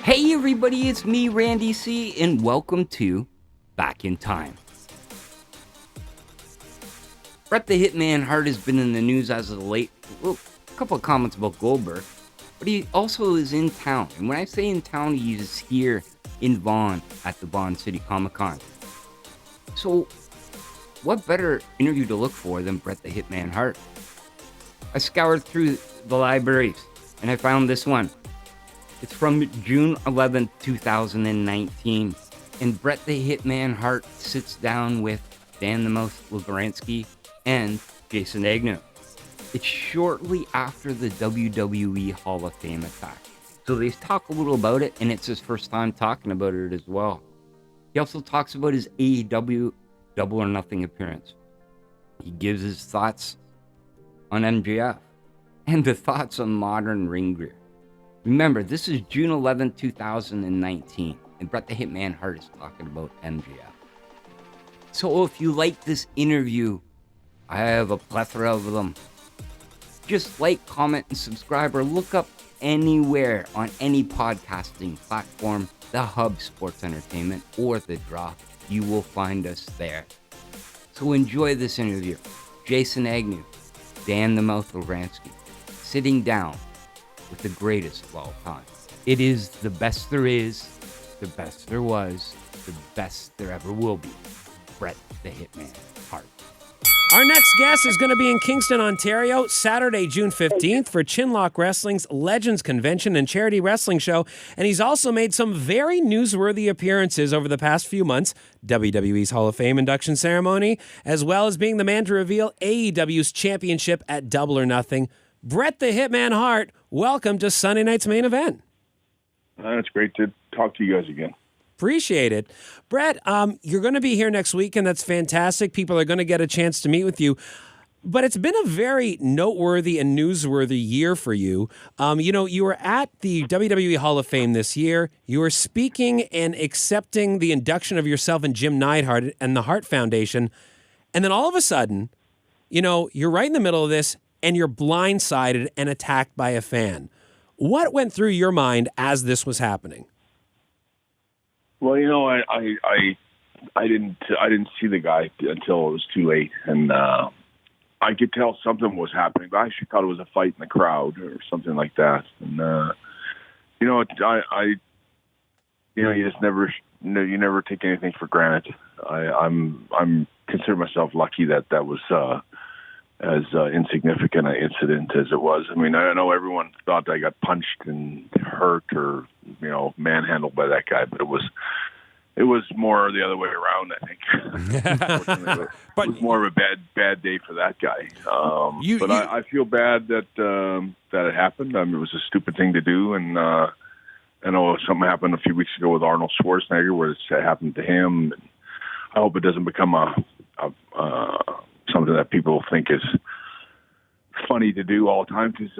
Hey everybody, it's me, Randy C, and welcome to Back in Time. Bret the Hitman Hart has been in the news as of late. Well, a couple of comments about Goldberg, but he also is in town. And when I say in town, he is here in Vaughan at the Vaughan City Comic Con. So, what better interview to look for than Bret the Hitman Hart? I scoured through the libraries and I found this one. It's from June 11th, 2019, and Bret the Hitman Hart sits down with Dan Lavranski and Jason Agnew. It's shortly after the WWE Hall of Fame attack. So they talk a little about it, and it's his first time talking about it as well. He also talks about his AEW Double or Nothing appearance. He gives his thoughts on MJF and the thoughts on modern ring gear. Remember, this is June 11, 2019, and Bret the Hitman Hart is talking about MJF. So if you like this interview, I have a plethora of them. Just like, comment, and subscribe, or look up anywhere on any podcasting platform, The Hub Sports Entertainment, or The Drop. You will find us there. So enjoy this interview. Jason Agnew, Dan Lavranski, sitting down with the greatest of all time. It is the best there is, the best there was, the best there ever will be. Bret the Hitman Hart. Our next guest is going to be in Kingston, Ontario, Saturday, June 15th for Chinlock Wrestling's Legends Convention and Charity Wrestling Show. And he's also made some very newsworthy appearances over the past few months. WWE's Hall of Fame induction ceremony, as well as being the man to reveal AEW's championship at Double or Nothing. Bret the Hitman Hart, welcome to Sunday night's main event. It's great to talk to you guys again. Appreciate it. Bret, you're going to be here next week, and that's fantastic. People are going to get a chance to meet with you. But it's been a very noteworthy and newsworthy year for you. You were at the WWE Hall of Fame this year. You were speaking and accepting the induction of yourself and Jim Neidhart and the Hart Foundation. And then all of a sudden, you're right in the middle of this, and you're blindsided and attacked by a fan. What went through your mind as this was happening? Well, I didn't see the guy until it was too late, and I could tell something was happening. But I actually thought it was a fight in the crowd or something like that. And you just never take anything for granted. I'm consider myself lucky that was as insignificant an incident as it was. I mean, I know everyone thought I got punched and hurt or, manhandled by that guy, but it was more the other way around, I think. But it was more of a bad day for that guy. I feel bad that it happened. I mean, it was a stupid thing to do, and I know something happened a few weeks ago with Arnold Schwarzenegger where it happened to him. And I hope it doesn't become something that people think is funny to do all the time, because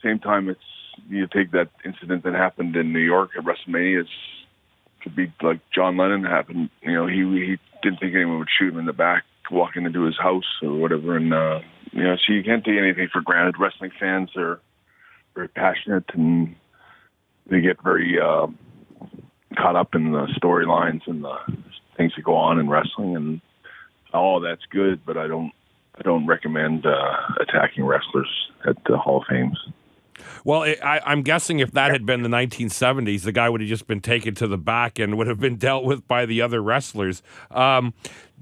same time you take that incident that happened in New York at WrestleMania. It could be like John Lennon happened. He didn't think anyone would shoot him in the back walking into his house or whatever. And so you can't take anything for granted. Wrestling fans are very passionate, and they get very caught up in the storylines and the things that go on in wrestling, and all that's good, but I don't recommend attacking wrestlers at the Hall of Fames. Well, I'm guessing if that had been the 1970s, the guy would have just been taken to the back and would have been dealt with by the other wrestlers.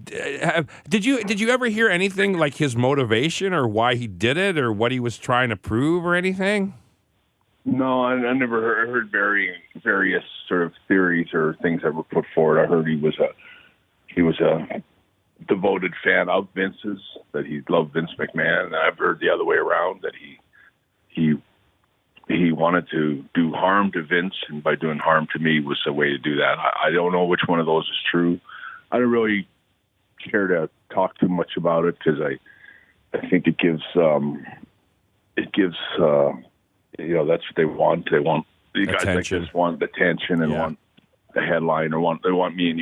Did you ever hear anything like his motivation or why he did it or what he was trying to prove or anything? No, I never heard various sort of theories or things that were put forward. I heard he was a devoted fan of Vince's, that he loved Vince McMahon. And I've heard the other way around, that he wanted to do harm to Vince, and by doing harm to me was a way to do that. I don't know which one of those is true. I don't really care to talk too much about it, because I think it gives that's what they want. They want the guys like this want attention and want the headline, or they want me and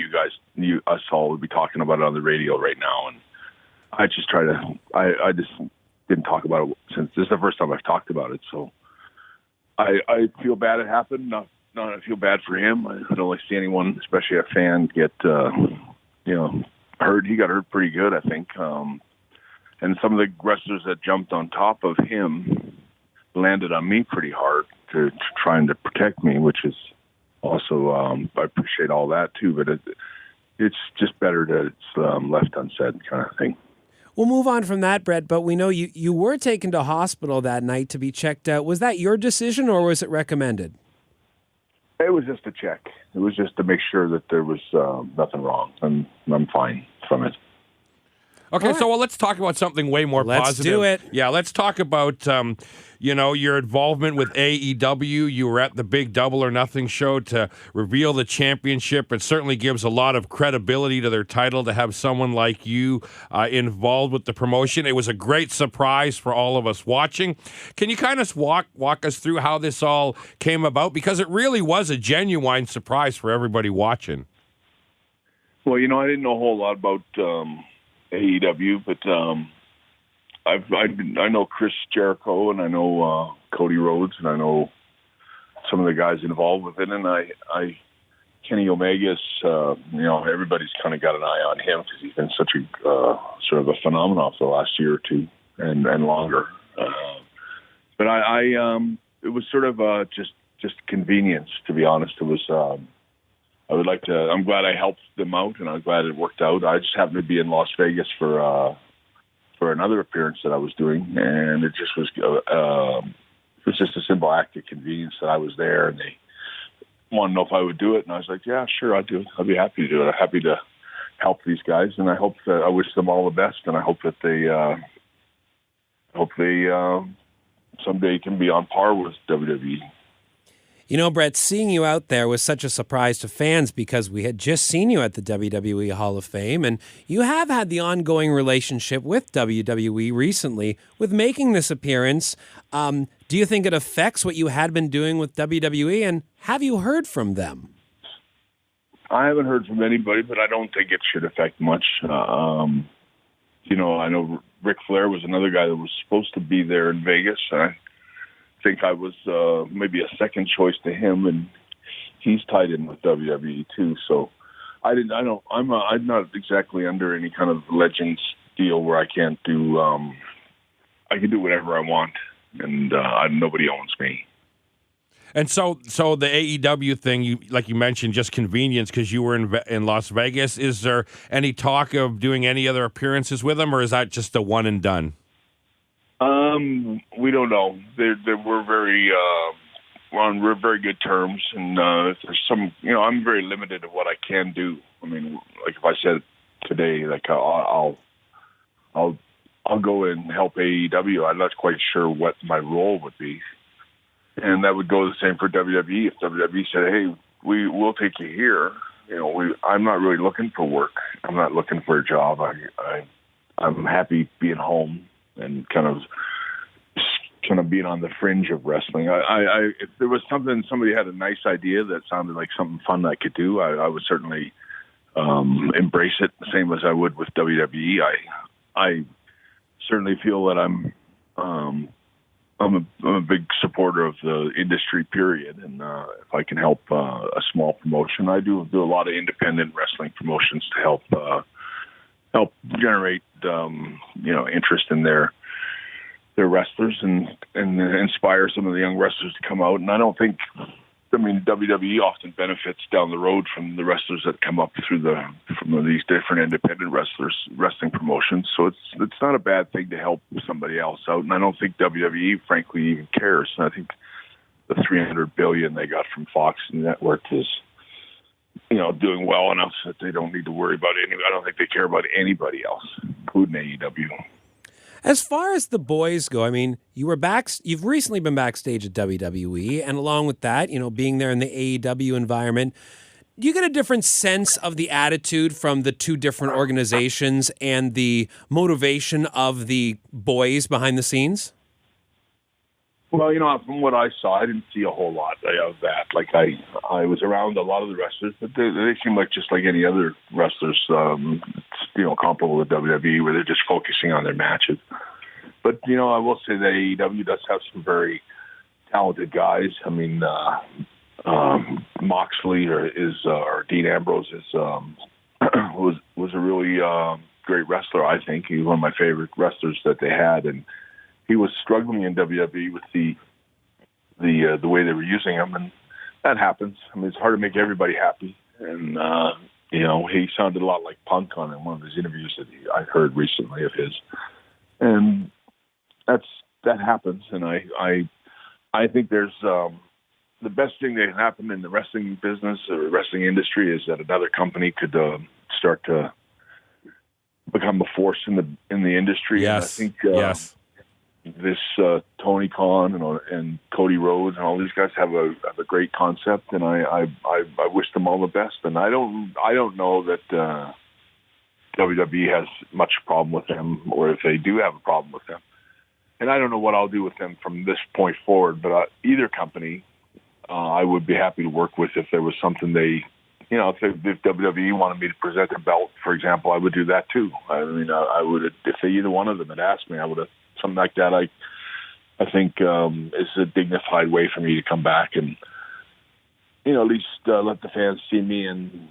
us all to be talking about it on the radio right now. And I just I just didn't talk about it since this is the first time I've talked about it. So I feel bad it happened. No, I feel bad for him. I don't like to see anyone, especially a fan, get hurt. He got hurt pretty good, I think. And some of the wrestlers that jumped on top of him landed on me pretty hard to trying to protect me, which is also I appreciate all that too. But it's just better that it's left unsaid, kind of thing. We'll move on from that, Bret, but we know you were taken to hospital that night to be checked out. Was that your decision or was it recommended? It was just a check. It was just to make sure that there was nothing wrong, and I'm fine from it. Okay, right. so let's talk about something way more Let's positive. do it. Yeah, let's talk about your involvement with AEW. You were at the big Double or Nothing show to reveal the championship. It certainly gives a lot of credibility to their title to have someone like you involved with the promotion. It was a great surprise for all of us watching. Can you kind of walk us through how this all came about? Because it really was a genuine surprise for everybody watching. Well, I didn't know a whole lot about AEW, but I know Chris Jericho, and I know Cody Rhodes, and I know some of the guys involved with it, and I Kenny Omega's, everybody's kind of got an eye on him because he's been such a sort of a phenomenon for the last year or two and longer. But it was sort of just convenience, to be honest. It was. I'm glad I helped them out, and I'm glad it worked out. I just happened to be in Las Vegas for another appearance that I was doing, and it just was just a simple act of convenience that I was there, and they wanted to know if I would do it, and I was like, yeah, sure, I'll do it. I'll be happy to do it. I'm happy to help these guys, and I wish them all the best, and I hope that they someday can be on par with WWE. Bret, seeing you out there was such a surprise to fans because we had just seen you at the WWE Hall of Fame, and you have had the ongoing relationship with WWE recently. With making this appearance, do you think it affects what you had been doing with WWE, and have you heard from them? I haven't heard from anybody, but I don't think it should affect much. I know Ric Flair was another guy that was supposed to be there in Vegas. I think I was maybe a second choice to him, and he's tied in with WWE too. So I'm not exactly under any kind of Legends deal where I can't do. I can do whatever I want, and nobody owns me. And so the AEW thing, like you mentioned, just convenience because you were in Las Vegas. Is there any talk of doing any other appearances with them, or is that just a one and done? We don't know. We're on very good terms, and if there's some, I'm very limited of what I can do. I mean, like if I said today, like I'll go and help AEW. I'm not quite sure what my role would be, and that would go the same for WWE. If WWE said, "Hey, we'll take you here," I'm not really looking for work. I'm not looking for a job. I'm happy being home and kind of being on the fringe of wrestling. If there was somebody had a nice idea that sounded like something fun I could do, I would certainly embrace it, the same as I would with WWE. I certainly feel that I'm a big supporter of the industry, period. And if I can help a small promotion, I do a lot of independent wrestling promotions to help generate interest in their wrestlers and inspire some of the young wrestlers to come out. And I don't think, WWE often benefits down the road from the wrestlers that come up from these different independent wrestling promotions. So it's not a bad thing to help somebody else out. And I don't think WWE, frankly, even cares. I think the $300 billion they got from Fox Network is, doing well enough that they don't need to worry about anybody. I don't think they care about anybody else, including AEW. As far as the boys go, you've recently been backstage at WWE, and along with that, being there in the AEW environment, do you get a different sense of the attitude from the two different organizations and the motivation of the boys behind the scenes? Well, from what I saw, I didn't see a whole lot of that. Like I was around a lot of the wrestlers, but they seem like just like any other wrestlers, comparable to WWE, where they're just focusing on their matches. But I will say that AEW does have some very talented guys. Moxley or Dean Ambrose was a really great wrestler. I think he's one of my favorite wrestlers that they had, and he was struggling in WWE with the way they were using him, and that happens. I mean, it's hard to make everybody happy, and he sounded a lot like Punk on one of his interviews that I heard recently of his, and that happens. And I think there's the best thing that can happen in the wrestling business or wrestling industry is that another company could start to become a force in the industry. Yes. And I think yes. This Tony Khan and Cody Rhodes and all these guys have a great concept, and I wish them all the best. And I don't know that WWE has much problem with them, or if they do have a problem with them. And I don't know what I'll do with them from this point forward. But either company, I would be happy to work with if there was something they. If WWE wanted me to present a belt, for example, I would do that too. I mean, I would, if either one of them had asked me, I would have something like that. I think is a dignified way for me to come back and at least let the fans see me and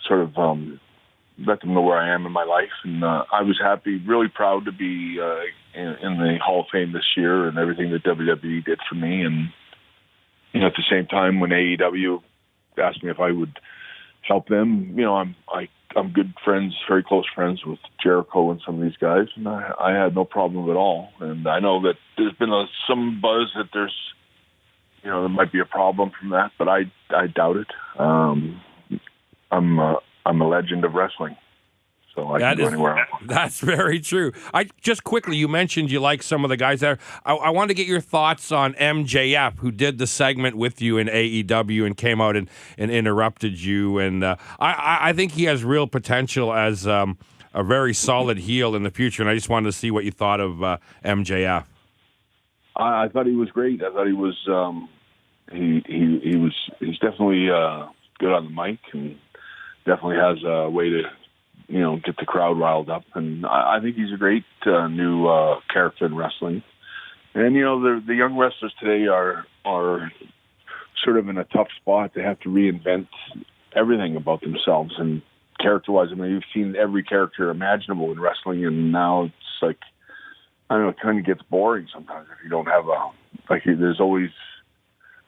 sort of let them know where I am in my life. And I was happy, really proud to be in the Hall of Fame this year and everything that WWE did for me. And at the same time, when AEW asked me if I would help them, I'm good friends, very close friends with Jericho and some of these guys, and I had no problem at all. And I know that there's been some buzz that there might be a problem from that, but I doubt it. I'm a legend of wrestling, so I can go anywhere else. That's very true. Just quickly, you mentioned you like some of the guys there. I want to get your thoughts on MJF, who did the segment with you in AEW and came out and interrupted you. And I think he has real potential as a very solid heel in the future. And I just wanted to see what you thought of MJF. I thought he was great. I thought he was he's definitely good on the mic and definitely has a way to get the crowd riled up. And I think he's a great new character in wrestling. And, the young wrestlers today are sort of in a tough spot. They have to reinvent everything about themselves. And character-wise, I mean, you've seen every character imaginable in wrestling, and now it's like, I don't know, it kind of gets boring sometimes if you don't have there's always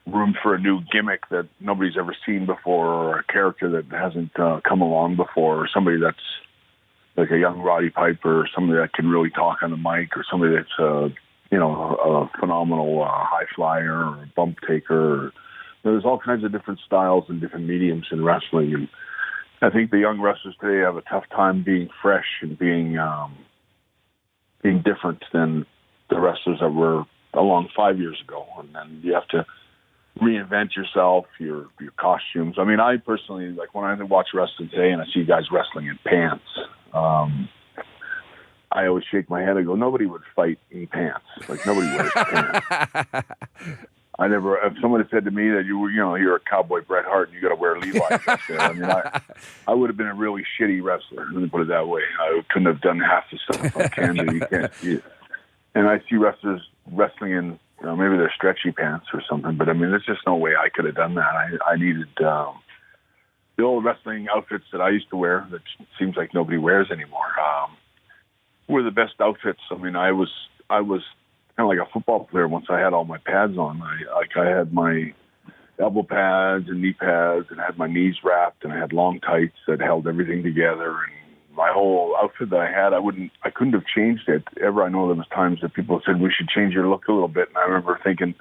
room for a new gimmick that nobody's ever seen before, or a character that hasn't come along before, or somebody that's like a young Roddy Piper, or somebody that can really talk on the mic, or somebody that's a phenomenal high flyer or a bump taker. There's all kinds of different styles and different mediums in wrestling, and I think the young wrestlers today have a tough time being fresh and being different than the wrestlers that were along 5 years ago. And then you have to reinvent yourself, your costumes. I mean, I personally, like when I watch wrestling today and I see guys wrestling in pants, I always shake my head and go, nobody would fight in pants. Like, nobody wears pants. If someone had said to me that you're a cowboy Bret Hart and you got to wear Levi's up there, I mean, I would have been a really shitty wrestler. Let me put it that way. I couldn't have done half the stuff I can do. You can't. And I see wrestlers wrestling in, maybe they're stretchy pants or something, but I mean, there's just no way I could have done that. I needed the old wrestling outfits that I used to wear that seems like nobody wears anymore. Were the best outfits. I mean, I was kind of like a football player once I had all my pads on. I had my elbow pads and knee pads and had my knees wrapped, and I had long tights that held everything together, and my whole outfit that I couldn't have changed it ever. I know there was times that people said we should change your look a little bit, and I remember thinking,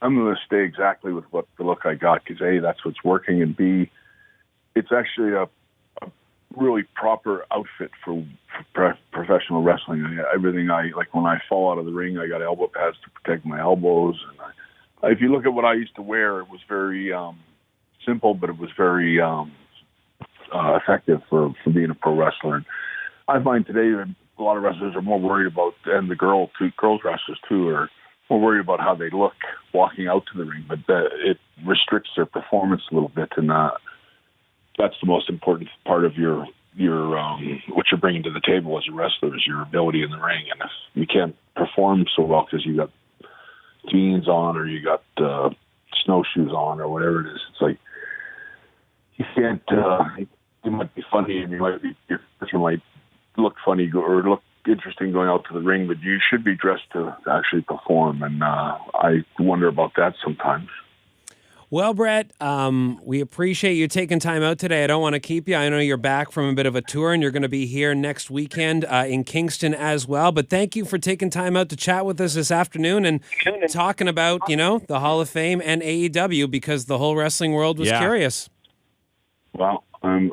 I'm going to stay exactly with what the look I got, because A, that's what's working, and B, it's actually a really proper outfit for professional wrestling. Everything like when I fall out of the ring, I got elbow pads to protect my elbows. And if you look at what I used to wear, it was very simple, but it was very effective for being a pro wrestler. And I find today that a lot of wrestlers are more worried about, and the girls wrestlers too, are more worried about how they look walking out to the ring, but it restricts their performance a little bit, and that's the most important part of your what you're bringing to the table as a wrestler is your ability in the ring. And if you can't perform so well because you got jeans on or you got snowshoes on or whatever it is. It's like you can't. You might be funny and your person might look funny or look interesting going out to the ring, but you should be dressed to actually perform. And I wonder about that sometimes. Well, Bret, we appreciate you taking time out today. I don't want to keep you. I know you're back from a bit of a tour, and you're going to be here next weekend in Kingston as well. But thank you for taking time out to chat with us this afternoon and talking about, the Hall of Fame and AEW, because the whole wrestling world was curious. Well, I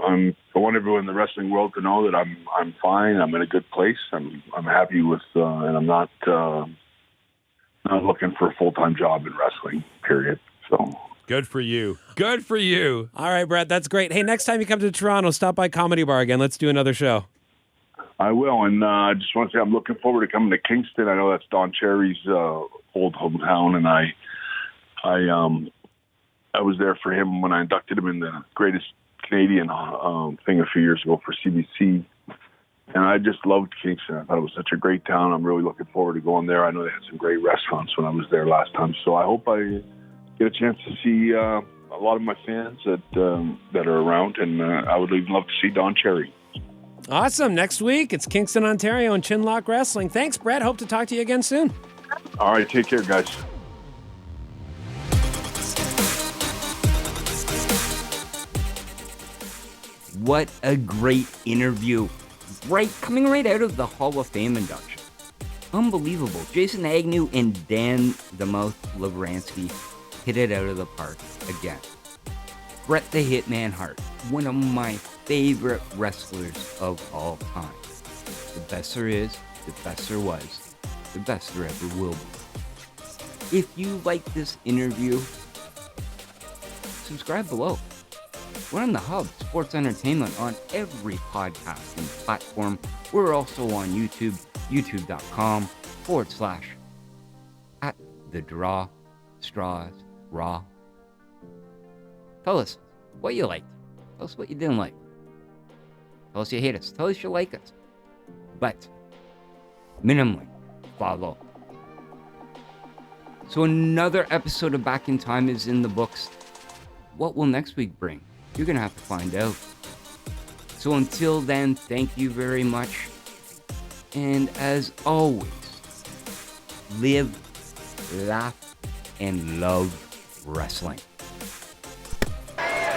want everyone in the wrestling world to know that I'm fine. I'm in a good place. I'm happy with, and I'm not looking for a full-time job in wrestling. Period. So. Good for you. Good for you. All right, Bret, that's great. Hey, next time you come to Toronto, stop by Comedy Bar again. Let's do another show. I will, and I just want to say I'm looking forward to coming to Kingston. I know that's Don Cherry's old hometown, and I was there for him when I inducted him in the Greatest Canadian thing a few years ago for CBC, and I just loved Kingston. I thought it was such a great town. I'm really looking forward to going there. I know they had some great restaurants when I was there last time, so I hope I get a chance to see a lot of my fans that are around, and I would even love to see Don Cherry. Awesome. Next week, it's Kingston, Ontario, and Chinlock Wrestling. Thanks, Bret. Hope to talk to you again soon. All right. Take care, guys. What a great interview. Coming right out of the Hall of Fame induction. Unbelievable. Jason Agnew and Dan the Mouth Lavranski hit it out of the park again. Bret the Hitman Hart, one of my favorite wrestlers of all time. The best there is, the best there was, the best there ever will be. If you like this interview, subscribe below. We're on the Hub, Sports Entertainment, on every podcasting platform. We're also on YouTube, youtube.com/@thedraw_straws_raw. Tell us what you liked. Tell us what you didn't like. Tell us you hate us. Tell us you like us. But, minimally, follow. So another episode of Back in Time is in the books. What will next week bring? You're going to have to find out. So until then, thank you very much. And as always, live, laugh, and love wrestling.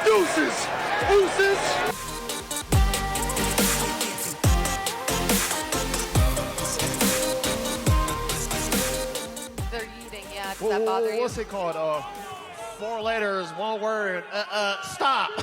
Deuces! Deuces! They're eating, yeah. Does that bother you? What's it called? 4 letters, 1 word. Stop.